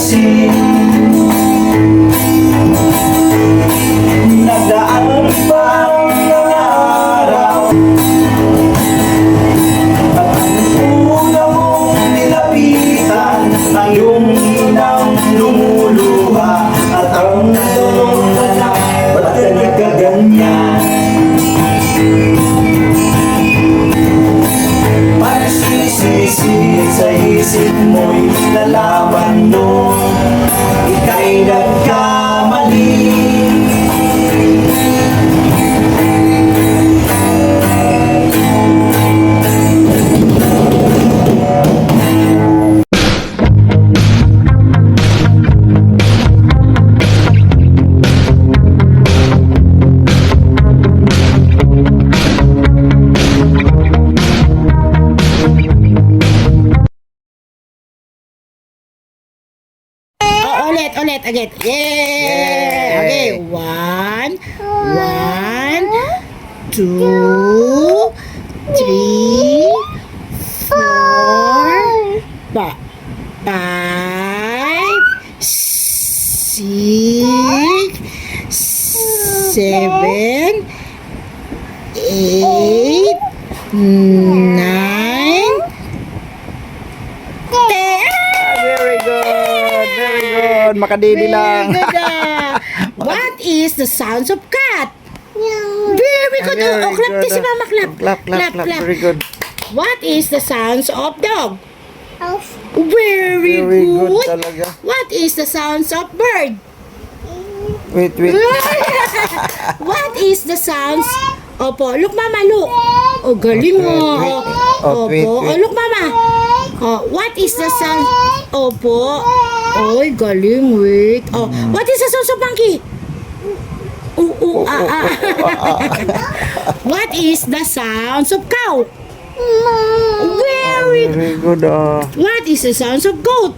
pansin. Nagdaan pa ang mga araw at ang una mong nilapitan ang iyong inang lumuluha at ang tanong na ba't ka nagkaganyan? Pagsisisi sa isip mo'y nalaman mo ika'y nagkamali. Ulit. Yeah. Okay. One, 2, 3, 4, 5, 6, 7, 8, 9, 10. Very good. Very good. Makadili lang. Very good. What is the sounds of cat? Very good. Very Clap good. din si Mama. Clap. Clap. Very good. What is the sounds of dog? Very Very good good. talaga. What is the sounds of bird? Wait. What is the sounds? Opo, look Mama, look. Oh, galing mo. Wait. Oh, wait. Opo. Oh, look Mama. Oh, what is the sound? Opo. Oy, galing. Wait. Oh, what is the sounds of monkey? What is the sounds of cow? Very good. Very good. What is the sounds of goat?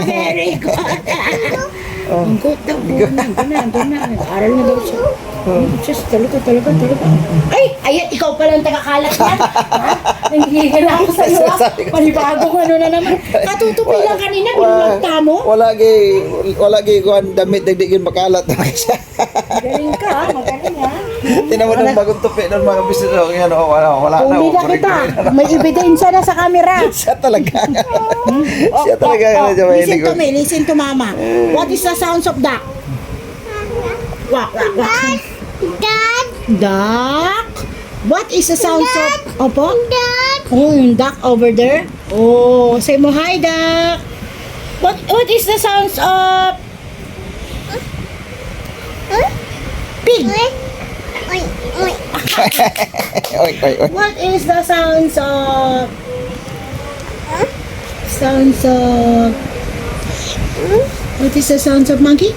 Very good. Ang goat daw po. Doon na. Nag-aaral na daw siya. Just talaga. Ay, ayan, ikaw palang tagakalat yan. Nanggigil ako sa iyo. Panibagong ano na naman. Katutupi lang kanina, pinulagta mo. Wala gay kuhan damit dagdigin makalat na siya. Magaling ka, magaling ha. Tinan mo ng bagong tupi ng mga business yan. Wala na. Puli na kita. May ebidensya na sa camera. Siya talaga. Siya talaga. Listen to mama. What is the sounds of duck? Wak. Duck. What is the sounds of... Opo? Oh, yung duck over there. Oh, say mo hi, duck. What is the sounds of... Pig. Oy. What is the sounds of... What is the sounds of monkey?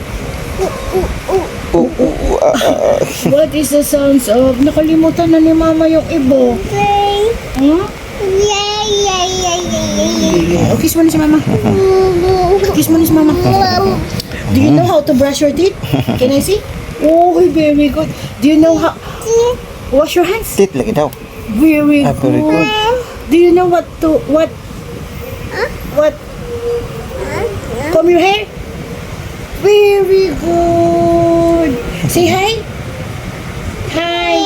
What is the sounds of... Nakalimutan na ni mama yung ibo. Huh? Oh, kiss mo na si mama. Kiss mo na si mama. Do you know how to brush your teeth? Can I see? Oh, very good. Do you know how... Wash your hands? Tit lagi daw. Very Very good. good. Do you know what to... What? Comb your hair? Very good. Say hi. Hi.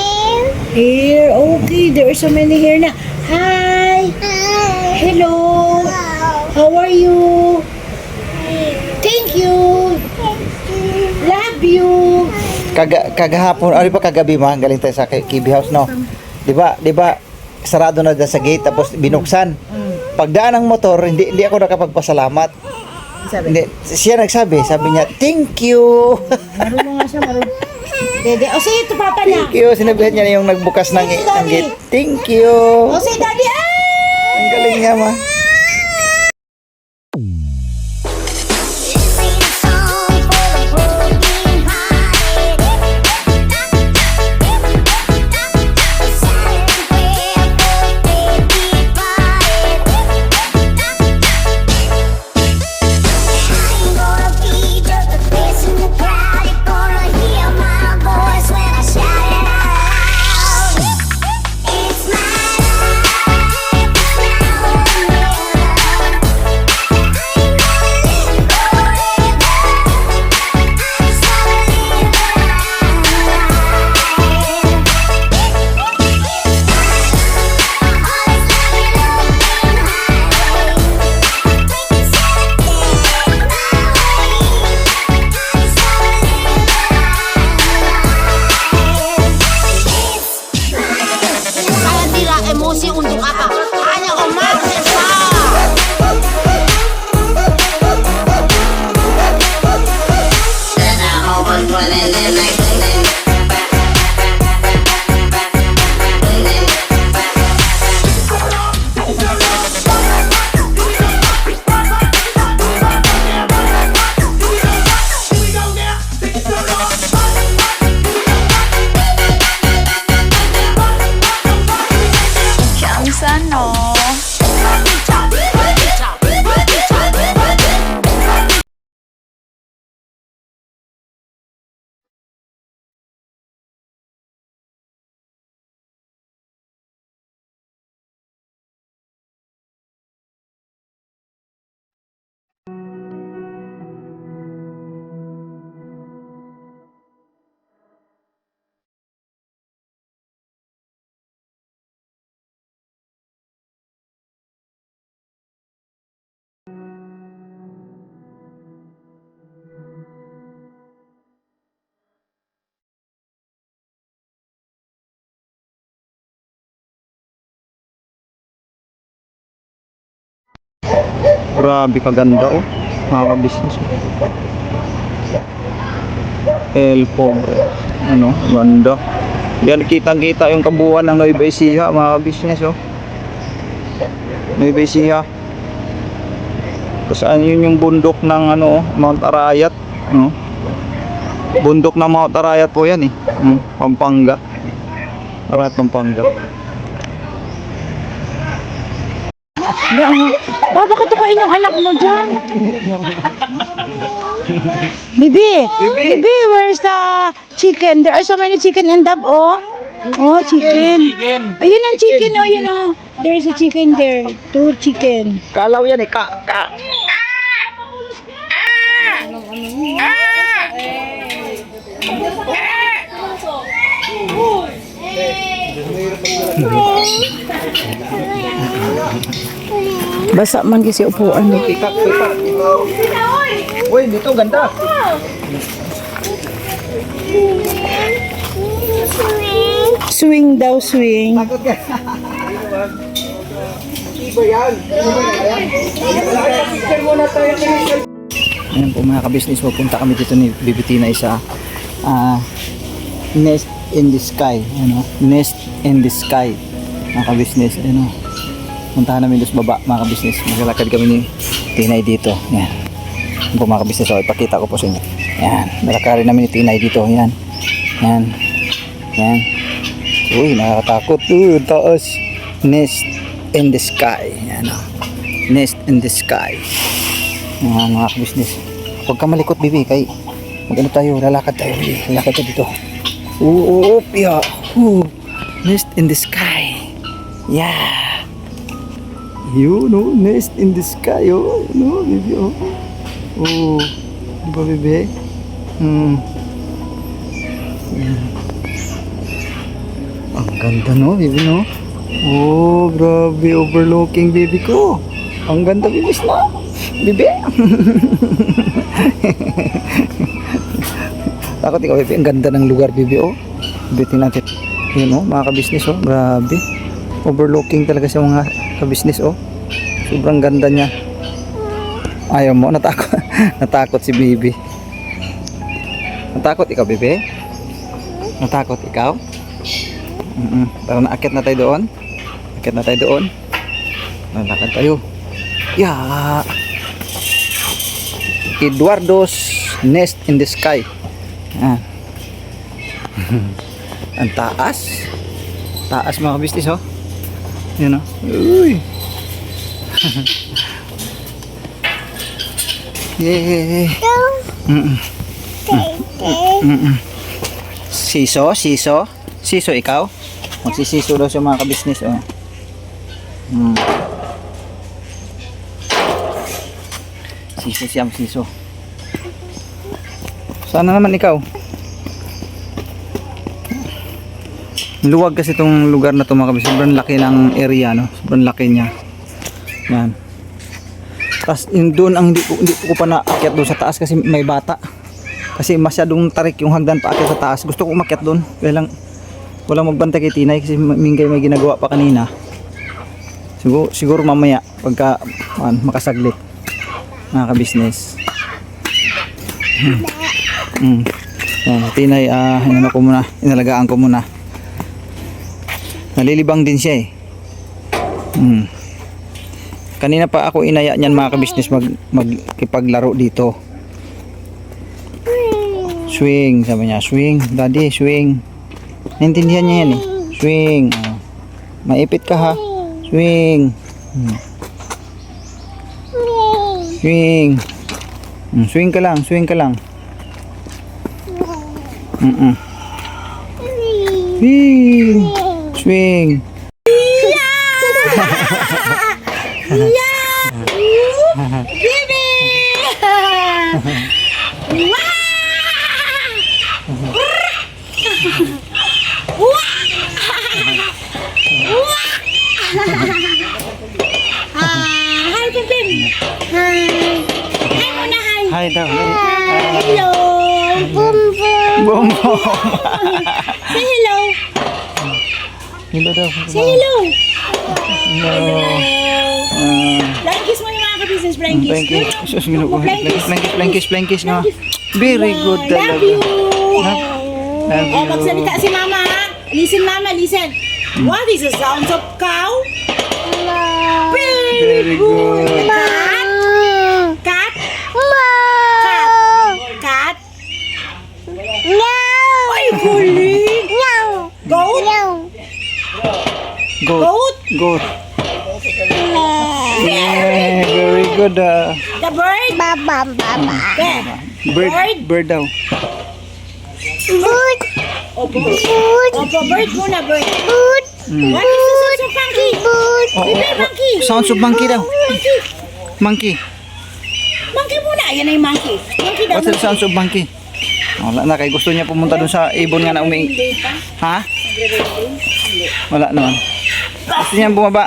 Here. Okay, there are so many here na. Hi. Hello. How are you? Thank you. Love you. Kagahapon, di ba kagabi ma, galing tayo sa Kibi House, no? Di ba sarado na dyan sa gate tapos binuksan. Pagdaan ng motor, hindi ako nakapagpasalamat. Hindi, siya nagsabi, sabi niya, thank you. Marunong nga siya, marunong. Dede, o sige, ito papa na. Thank you, sinabihan niya yung nagbukas ng gate. Thank you. O sige, daddy, Ang galing niya ma. Grabe kaganda oh. Mga ka-business. El Pobre. Ano, ganda. Yan, kitang-kita yung kabuuan ng Nueva Ecija, mga ka-business oh. Nueva Ecija. Saan yun yung bundok ng ano, Mount Arayat, no? Bundok ng Mount Arayat po yan eh. Pampanga. Arayat, Pampanga. Baba ka tukain yung anak mo dyan. Bibi, Bibi, where's the chicken? There are so many chicken and dab, oh. Oh, chicken. Ayun ang chicken, oh, yun oh. There's a chicken there. 2 chicken. Kalaw yan eh, ka. Basa man kasi upuan mo. Pikak. Uy, dito ganda. Swing daw, swing. Takot ka. Iba yan. Ayan po mga ka-business, pupunta kami dito ni Bibitina sa Nest in the Sky. Ano? Nest in the Sky. Mga ka-business, ano? Puntahan namin doon sa baba, mga ka-business. Maglalakad kami ni Tinay dito. Yan. Yan po mga ka-business, so ipakita ko po sa inyo. Yan. Nalakarin namin ni Tinay dito. Yan. Yan. Yan. Uy, nakakatakot. Taas. Nest in the Sky. Yan o. Nest in the Sky. Mga ka-business. Huwag ka malikot, Bibi. Kay mag-ano tayo, lalakad tayo. Lalakad tayo dito. Yeah. Nest in the Sky. Yeah. Yun, no? Nest in the Sky, oh. No, Bibi, oh. Oh. Diba, Bibi? Ang ganda, no, Bibi, no? Oh, grabe. Overlooking, Bibi ko. Ang ganda, Bibi, na. Bibi. Takot ikaw, Bibi. Ang ganda ng lugar, Bibi, oh. Bitin natin. Yun, oh, mga ka-business, oh. Grabe. Overlooking talaga sa mga ka-business, oh. Sobrang ganda niya. Ayaw mo, natakot. Natakot si Bibi. Natakot ikaw, Bibi? Natakot ikaw? Tara na, akit na tayo doon. Akit na tayo doon. Lalakad tayo. Yeah. Eduardo's Nest in the Sky. Yan. Ang taas. Taas mga business, oh. Yan, oh. Uy. Yay. Siso, ikaw? Magsisiso daw sa mga ka-business, oh. Siso. Sana naman ikaw. Luwag kasi itong lugar na ito, mga ka-business. Sobrang laki ng area, no? Sobrang laki niya. Yan. Tapos doon ang hindi ko pa naakyat doon sa taas kasi may bata. Kasi masyadong tarik yung hagdan pa akyat sa taas. Gusto ko umakyat doon. Kaya lang walang magbantay kay Tinay kasi mingay may ginagawa pa kanina. Siguro mamaya pagka makasaglit. Mga ka-business. Yan, Tinay, inalagaan ko muna. Nalilibang din siya eh. Kanina pa ako inaya niyan mga ka-business magkipaglaro dito. Swing, sabi niya. Swing, daddy, swing. Naintindihan niya yan eh. Swing. Maipit ka ha. Swing. Swing. Swing ka lang, swing ka lang. Swing. Swing. Bibi! Hi, Bim! Hi! Hi muna, hi! Hi daw. Hello! Bum, bum! Bum, bum. Say hello! Hello daw. Say hello! Hello. Lagi kiss mo yung mga kabisi Frankies. Thank you. Sus, ginuko. Plankies. Plankies, no? Very good Love talaga. you. Love Oh, you. magsalita si Mama, ha? Listen, Mama, listen. What is the sound of cow? Very good. Cat? Cat? Cat? Ay, galing. Goat? Goat. Goat. Yeah, very good. The bird? There. Bird daw. Opo, bird muna, bird. What is the sound of monkey? Baby, monkey. Sounds of monkey daw. Monkey. Monkey muna. Ayan na yung monkey. Monkey daw. What's the sounds of monkey? Wala na, kay gusto niya pumunta dun sa ibon nga na Hindi pa. Ha? Wala naman. Gusto niya bumaba.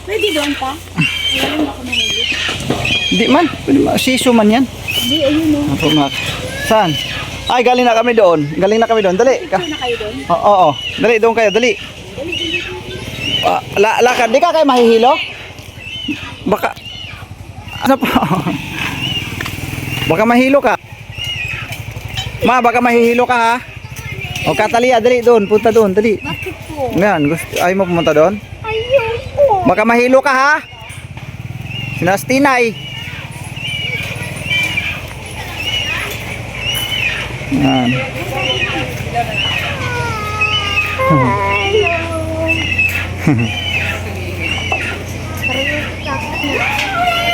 Pwede doon pa. Wala ako nahuli. Hindi man. Pwede man. Siso man yan. Hindi, ayun o. Ako, Mac. Saan? Ay, galing na kami doon. Galing na kami doon. Dali. Ito na kayo doon. Oo. Dali, doon kayo. Dali. Lakad. Di ka kayo mahihilo? Baka... Ano pa? Baka mahilo ka. Ma, baka mahihilo ka ha? O Katalia, dali doon. Punta doon. Dali. Bakit po? Ngayon, ayaw mo pumunta doon? Ayoko. Baka mahilo ka ha? Sinastinay. Yan.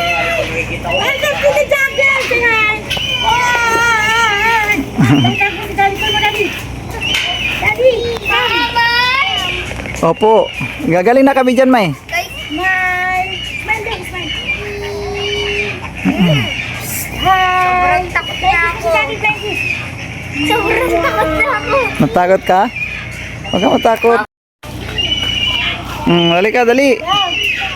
Welcome to the jungle, Tingnan! Welcome to the jungle, Daddy! Daddy! Opo. Gagaling na kami dyan, May. Smile! Smile, Daddy, smile! Hi! Takot na ako! Sobrang takot na ako! Natakot ka? Huwag ka matakot. Dali ka, dali.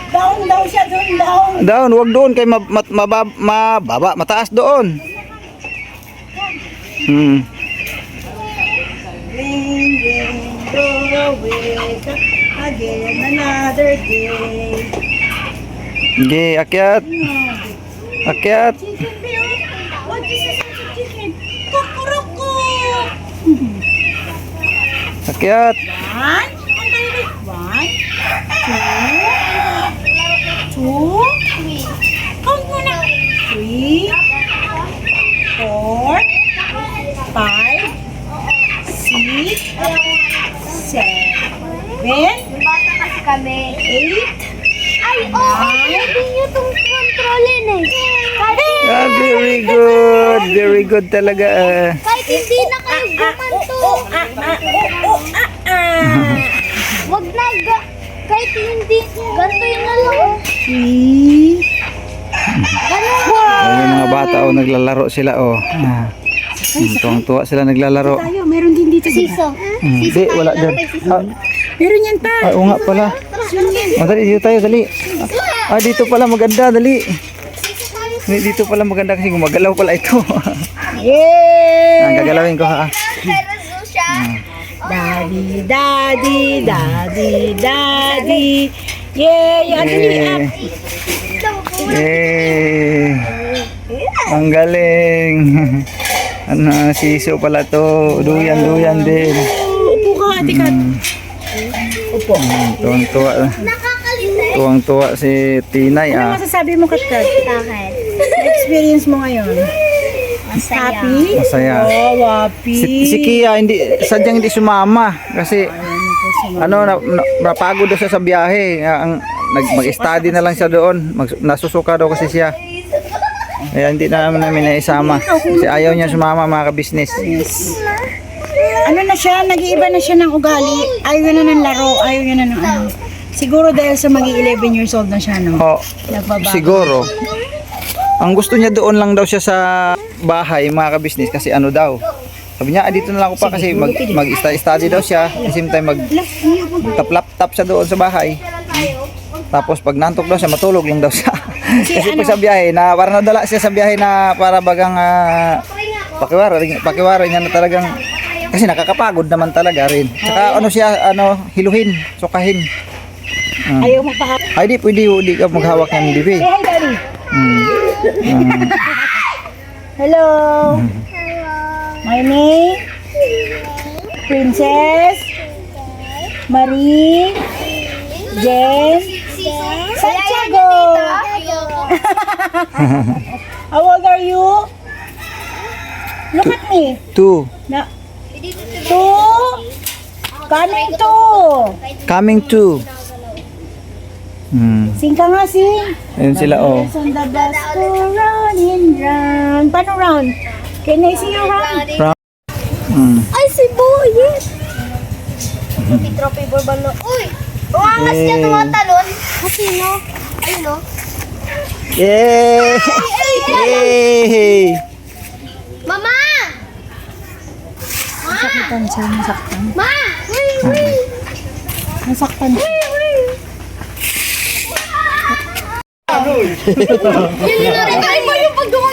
Down daw siya, down! Down, huwag doon kay mababa, mataas doon. Ring, ring, go away again another day. Sige, akyat. Akyat. Chicken bill. What is this chicken? Kukuroko. Akyat. One. Ang tayo. One. Two. Count muna. 3. 4. 5. 6. 7. Bata kasi kami. 8. Ay, pwede nyo itong kontrolin eh. Ah, very good. Very good talaga. Kahit hindi na kayo gumanto. Wag na, kahit hindi, ganito yun na lang. 3. Ayun mga bata, oh, naglalaro sila, oh. Tuwang-tuwa sila naglalaro. Tayo, meron din dito. Siso. Hindi, wala dyan. Meron yan pa. Oo nga pala. Dali, dito tayo, dali. Dito pala maganda, dali. Dito pala maganda kasi gumagalaw pala ito. Yay! Gagalawin ko ha. Pero siya. Daddy, daddy, daddy, daddy. Yay! Actually, Eh. Ang galing. Ano, siso pala to. Duyan din. upo ka, ate Kat. Upo. Tuwang-tuwa. Nakakalit Tuwang-tuwa si Tinay, Ano masasabi mo, Kat Kat? Bakit? Experience mo ngayon? Masaya. Happy? Masaya. Oh, happy. Si Kia sadyang hindi sumama kasi napagod daw siya sa biyahe. Mag-study na lang siya doon. Nasusuka daw kasi siya. Kaya hindi namin naisama. Kasi ayaw niya sumama, mga ka-business. Ano na siya, nag-iiba na siya ng ugali. Ayaw na ng laro, ayaw niya na ng ano. Siguro dahil sa magi 11 years old na siya, no? Oh, Nagbabago. siguro. Ang gusto niya doon lang daw siya sa bahay, mga ka-business, kasi ano daw. Sabi niya, dito na lang ako pa kasi mag-study daw siya. At the same time, mag-laptop siya doon sa bahay. Tapos pag nantok daw siya, matulog lang daw siya. Kasi pag sa biyahe, para nadala siya sa biyahe na para bagang pakiwari niya na talagang, kasi nakakapagod naman talaga rin. Saka ano siya, hiluhin, sukahin. Ayaw magpahawak. Ay, di pwede, di ka maghawak ng bibi. Say hi, Daddy. Hello. My name? Princess Marie Jen Santiago. How old are you? Look at me. 2. Na, two. Coming to. Coming to. Sing ka nga, sing. Ayun sila, oh. On the bus go round and round. Paano round? Can I see you round? Ay, si Boyet! Trophy ball. Uy! Umangas niya tumatalon. Kasino? Ayun o. Yay! Yay! Mama! Nasaktan siya, nasaktan. Ma! Uy! Nasaktan siya. Yun yung rin. Ay mo yung paggawa